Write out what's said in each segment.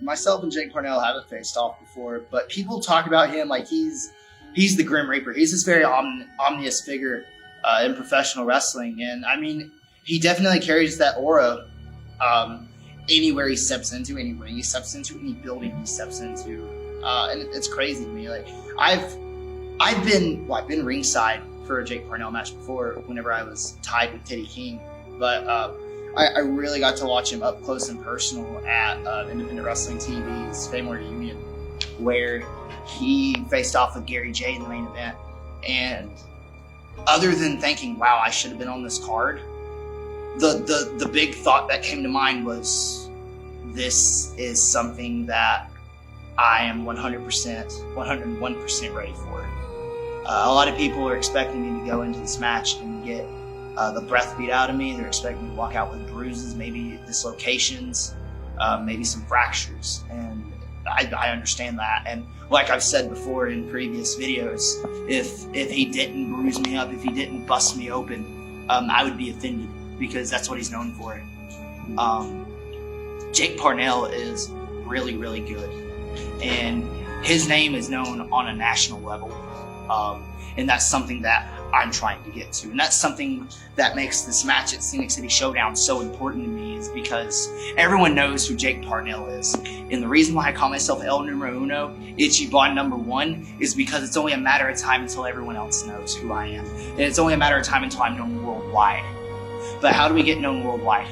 myself and Jake Parnell haven't faced off before, but people talk about him like he's the Grim Reaper. He's this very ominous figure in professional wrestling, and I mean, he definitely carries that aura anywhere he steps into, any ring he steps into, any building he steps into, and it's crazy to me. Like I've been ringside for a Jake Parnell match before, whenever I was tied with Teddy King, but I really got to watch him up close and personal at Independent Wrestling TV's Fame Reunion, where he faced off with Gary J in the main event. And other than thinking, wow, I should have been on this card, the big thought that came to mind was, this is something that I am 101% ready for. A lot of people are expecting me to go into this match and get the breath beat out of me. They're expecting me to walk out with bruises, maybe dislocations, maybe some fractures. And I understand that. And like I've said before in previous videos, if he didn't bruise me up, if he didn't bust me open, I would be offended, because that's what he's known for. Jake Parnell is really, really good. And his name is known on a national level. And that's something that I'm trying to get to. And that's something that makes this match at Scenic City Showdown so important to me, is because everyone knows who Jake Parnell is. And the reason why I call myself El Numero Uno, Ichiban number one, is because it's only a matter of time until everyone else knows who I am. And it's only a matter of time until I'm known worldwide. But how do we get known worldwide?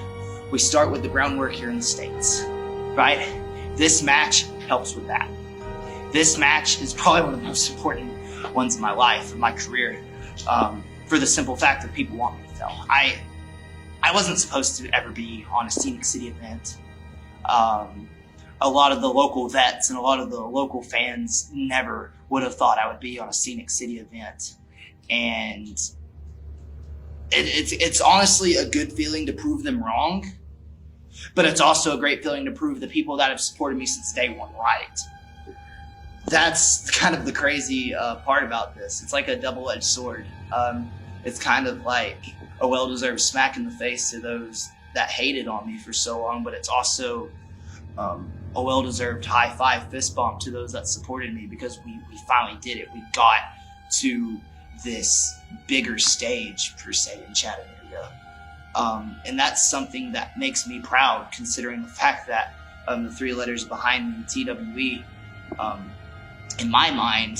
We start with the groundwork here in the States, right? This match helps with that. This match is probably one of the most important ones in my life, in my career, for the simple fact that people want me to tell. I wasn't supposed to ever be on a Scenic City event. A lot of the local vets and a lot of the local fans never would have thought I would be on a Scenic City event. And it's honestly a good feeling to prove them wrong, but it's also a great feeling to prove the people that have supported me since day one right. That's kind of the crazy part about this. It's like a double-edged sword. It's kind of like a well-deserved smack in the face to those that hated on me for so long, but it's also a well-deserved high-five fist bump to those that supported me, because we finally did it. We got to this bigger stage, per se, in Chattanooga. And that's something that makes me proud, considering the fact that the three letters behind me, TWE, in my mind,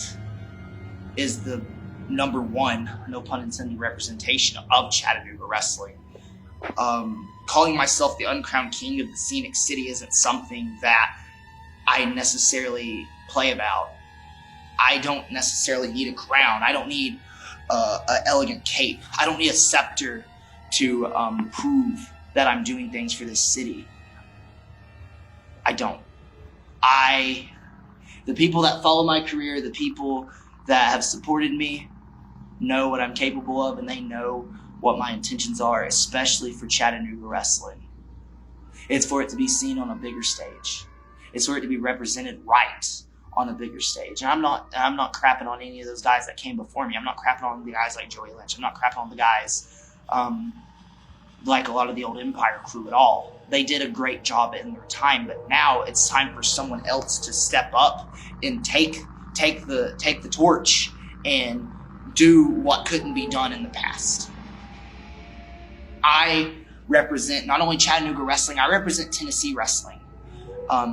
is the number one, no pun intended, representation of Chattanooga wrestling. Calling myself the uncrowned king of the Scenic City isn't something that I necessarily play about. I don't necessarily need a crown. I don't need an elegant cape. I don't need a scepter to prove that I'm doing things for this city. I don't. The people that follow my career, the people that have supported me, know what I'm capable of, and they know what my intentions are, especially for Chattanooga wrestling. It's for it to be seen on a bigger stage. It's for it to be represented right on a bigger stage. And I'm not crapping on any of those guys that came before me. I'm not crapping on the guys like Joey Lynch. I'm not crapping on the guys like a lot of the old Empire crew at all. They did a great job in their time, but now it's time for someone else to step up and take the torch and do what couldn't be done in the past. I represent not only Chattanooga wrestling, I represent Tennessee wrestling.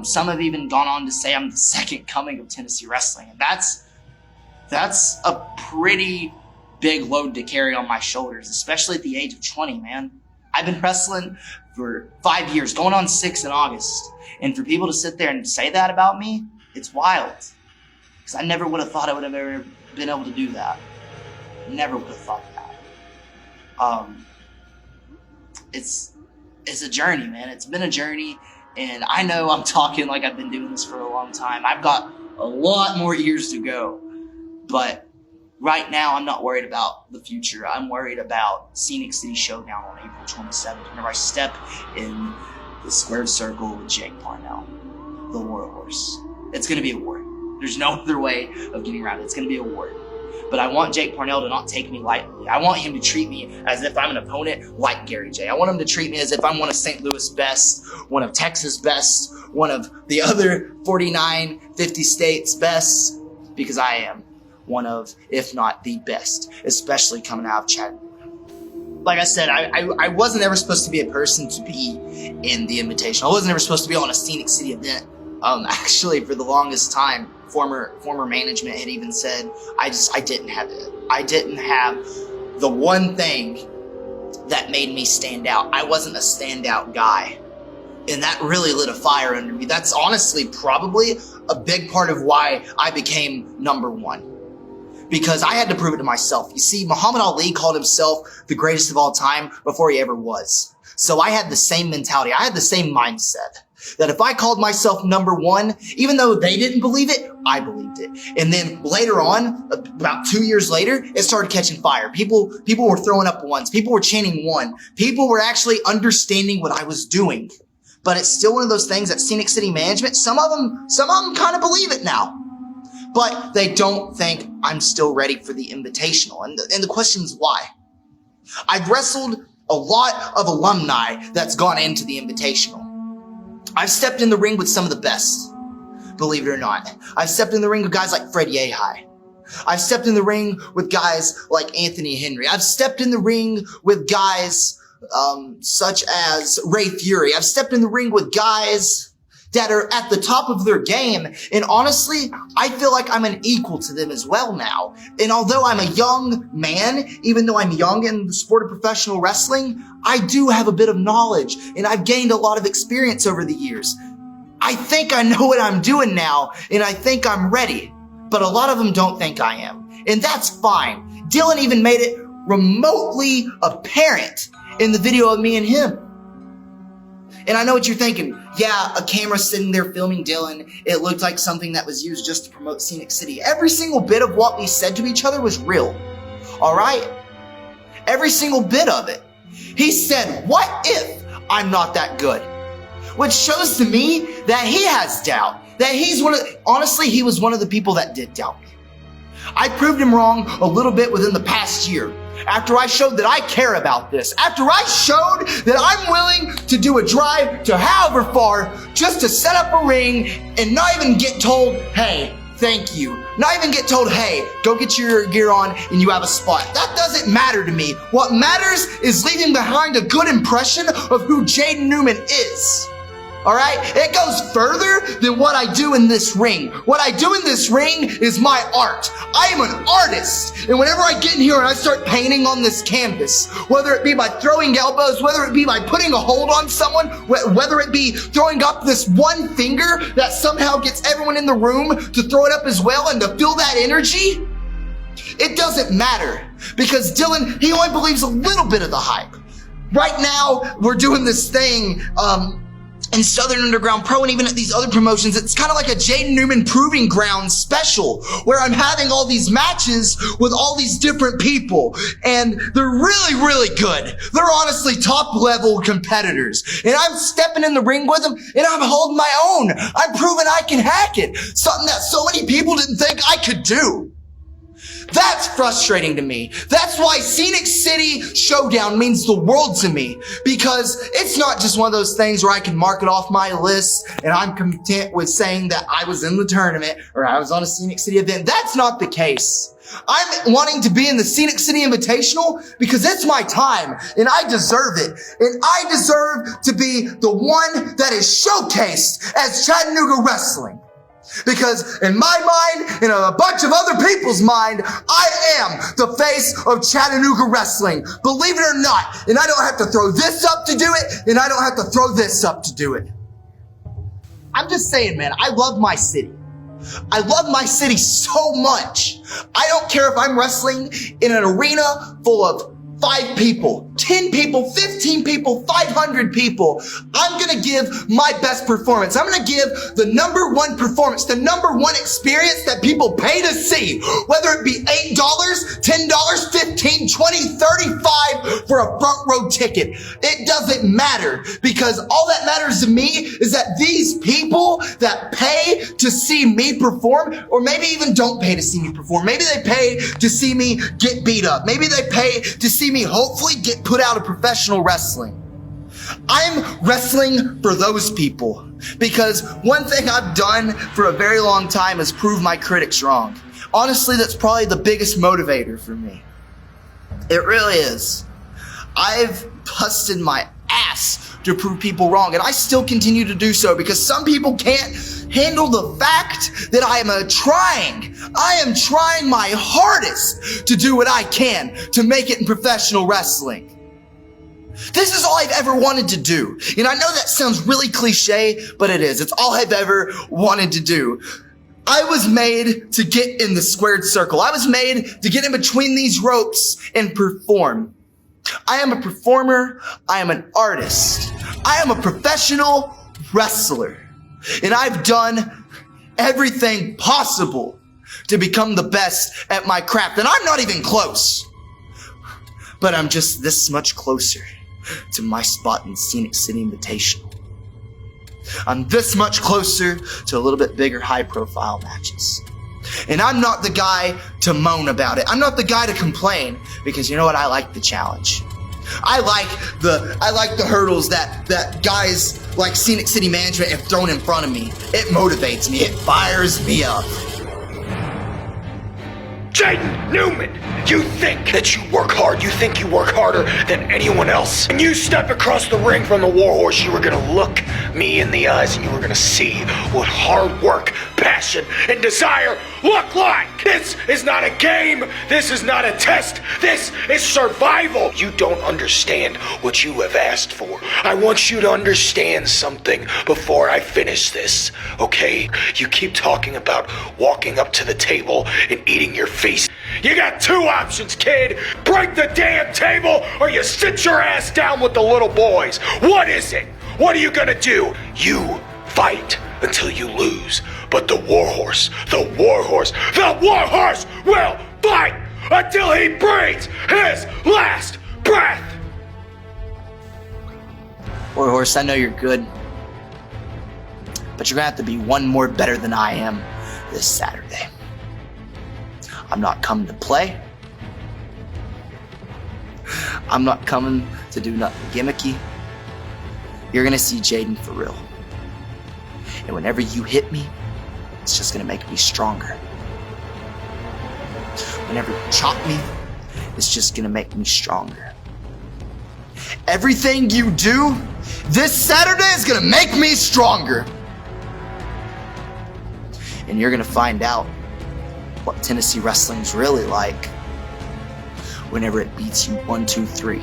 Some have even gone on to say I'm the second coming of Tennessee wrestling, and that's a pretty big load to carry on my shoulders, especially at the age of 20, man. I've been wrestling for 5 years, going on 6 in August. And for people to sit there and say that about me, it's wild. Because I never would have thought I would have ever been able to do that. Never would have thought that. It's a journey, man. It's been a journey. And I know I'm talking like I've been doing this for a long time. I've got a lot more years to go. But right now, I'm not worried about the future. I'm worried about Scenic City Showdown on April 27th, whenever I step in the squared circle with Jake Parnell, the WARHORSE. It's going to be a war. There's no other way of getting around it. It's going to be a war. But I want Jake Parnell to not take me lightly. I want him to treat me as if I'm an opponent like Gary J. I want him to treat me as if I'm one of St. Louis' best, one of Texas' best, one of the other 49, 50 states' best, because I am one of, if not the best, especially coming out of Chattanooga. Like I said, I wasn't ever supposed to be a person to be in the Invitational. I wasn't ever supposed to be on a Scenic City event. Actually, for the longest time, former management had even said, I didn't have it. I didn't have the one thing that made me stand out. I wasn't a standout guy. And that really lit a fire under me. That's honestly probably a big part of why I became number one. Because I had to prove it to myself. You see, Muhammad Ali called himself the greatest of all time before he ever was. So I had the same mentality. I had the same mindset that if I called myself number one, even though they didn't believe it, I believed it. And then later on, about 2 years later, it started catching fire. People were throwing up ones. People were chanting one. People were actually understanding what I was doing. But it's still one of those things that Scenic City management, some of them kind of believe it now. But they don't think I'm still ready for the Invitational. And the question is why? I've wrestled a lot of alumni that's gone into the Invitational. I've stepped in the ring with some of the best, believe it or not. I've stepped in the ring with guys like Fred Yehai. I've stepped in the ring with guys like Anthony Henry. I've stepped in the ring with guys such as Ray Fury. I've stepped in the ring with guys that are at the top of their game. And honestly, I feel like I'm an equal to them as well now. And although I'm a young man, even though I'm young in the sport of professional wrestling, I do have a bit of knowledge and I've gained a lot of experience over the years. I think I know what I'm doing now and I think I'm ready, but a lot of them don't think I am. And that's fine. Dylan even made it remotely apparent in the video of me and him. And I know what you're thinking. Yeah, a camera sitting there filming Dylan. It looked like something that was used just to promote Scenic City. Every single bit of what we said to each other was real. All right? Every single bit of it. He said, what if I'm not that good? Which shows to me that he has doubt. That honestly, he was one of the people that did doubt me. I proved him wrong a little bit within the past year. After I showed that I care about this, after I showed that I'm willing to do a drive to however far just to set up a ring and not even get told, hey, thank you. Not even get told, hey, go get your gear on and you have a spot. That doesn't matter to me. What matters is leaving behind a good impression of who Jaden Newman is. All right? It goes further than what I do in this ring. What I do in this ring is my art. I am an artist. And whenever I get in here and I start painting on this canvas, whether it be by throwing elbows, whether it be by putting a hold on someone, whether it be throwing up this one finger that somehow gets everyone in the room to throw it up as well and to feel that energy, it doesn't matter. Because Dylan, he only believes a little bit of the hype. Right now, we're doing this thing, in Southern Underground Pro and even at these other promotions, it's kind of like a Jaden Newman Proving Ground special where I'm having all these matches with all these different people and they're really, really good. They're honestly top level competitors and I'm stepping in the ring with them and I'm holding my own. I'm proving I can hack it. Something that so many people didn't think I could do. That's frustrating to me. That's why Scenic City Showdown means the world to me, because it's not just one of those things where I can mark it off my list and I'm content with saying that I was in the tournament or I was on a Scenic City event. That's not the case. I'm wanting to be in the Scenic City Invitational because it's my time and I deserve it. And I deserve to be the one that is showcased as Chattanooga Wrestling. Because in my mind, and a bunch of other people's mind, I am the face of Chattanooga wrestling. Believe it or not. And I don't have to throw this up to do it, and I don't have to throw this up to do it. I'm just saying, man, I love my city. I love my city so much. I don't care if I'm wrestling in an arena full of 5 people, 10 people, 15 people, 500 people. I'm going to give my best performance. I'm going to give the number one performance, the number one experience that people pay to see, whether it be $8, $10, $15, $20, $35 for a front row ticket. It doesn't matter because all that matters to me is that these people that pay to see me perform, or maybe even don't pay to see me perform, maybe they pay to see me get beat up. Maybe they pay to see me hopefully get put out of professional wrestling. I'm wrestling for those people because one thing I've done for a very long time is prove my critics wrong. Honestly, that's probably the biggest motivator for me. It really is. I've busted my ass to prove people wrong, and I still continue to do so because some people can't handle the fact that I am trying my hardest to do what I can to make it in professional wrestling. This is all I've ever wanted to do. And I know that sounds really cliche, but it is. It's all I've ever wanted to do. I was made to get in the squared circle. I was made to get in between these ropes and perform. I am a performer. I am an artist. I am a professional wrestler. And I've done everything possible to become the best at my craft. And I'm not even close. But I'm just this much closer to my spot in Scenic City Invitational. I'm this much closer to a little bit bigger high-profile matches. And I'm not the guy to moan about it. I'm not the guy to complain because you know what? I like the challenge. I like the hurdles that guys like Scenic City Management have thrown in front of me. It motivates me. It fires me up. Jaden Newman, you think that you work hard, you think you work harder than anyone else. And you step across the ring from the Warhorse, you were gonna look me in the eyes and you were gonna see what hard work, passion, and desire look like. This is not a game, this is not a test, this is survival. You don't understand what you have asked for. I want you to understand something before I finish this, okay? You keep talking about walking up to the table and eating your feast. You got two options, kid. Break the damn table or you sit your ass down with the little boys. What is it? What are you gonna do? You fight until you lose. But the Warhorse will fight until he breathes his last breath. Warhorse, I know you're good, but you're gonna have to be one more better than I am this Saturday. I'm not coming to play. I'm not coming to do nothing gimmicky. You're gonna see Jaden for real. And whenever you hit me, it's just gonna make me stronger. Whenever you chop me, it's just gonna make me stronger. Everything you do this Saturday is gonna make me stronger. And you're gonna find out what Tennessee wrestling's really like whenever it beats you 1, 2, 3.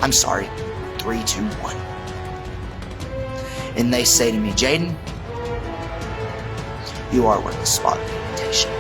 I'm sorry, 3, 2, 1. And they say to me, Jaden, you are worth the spot of the invitation.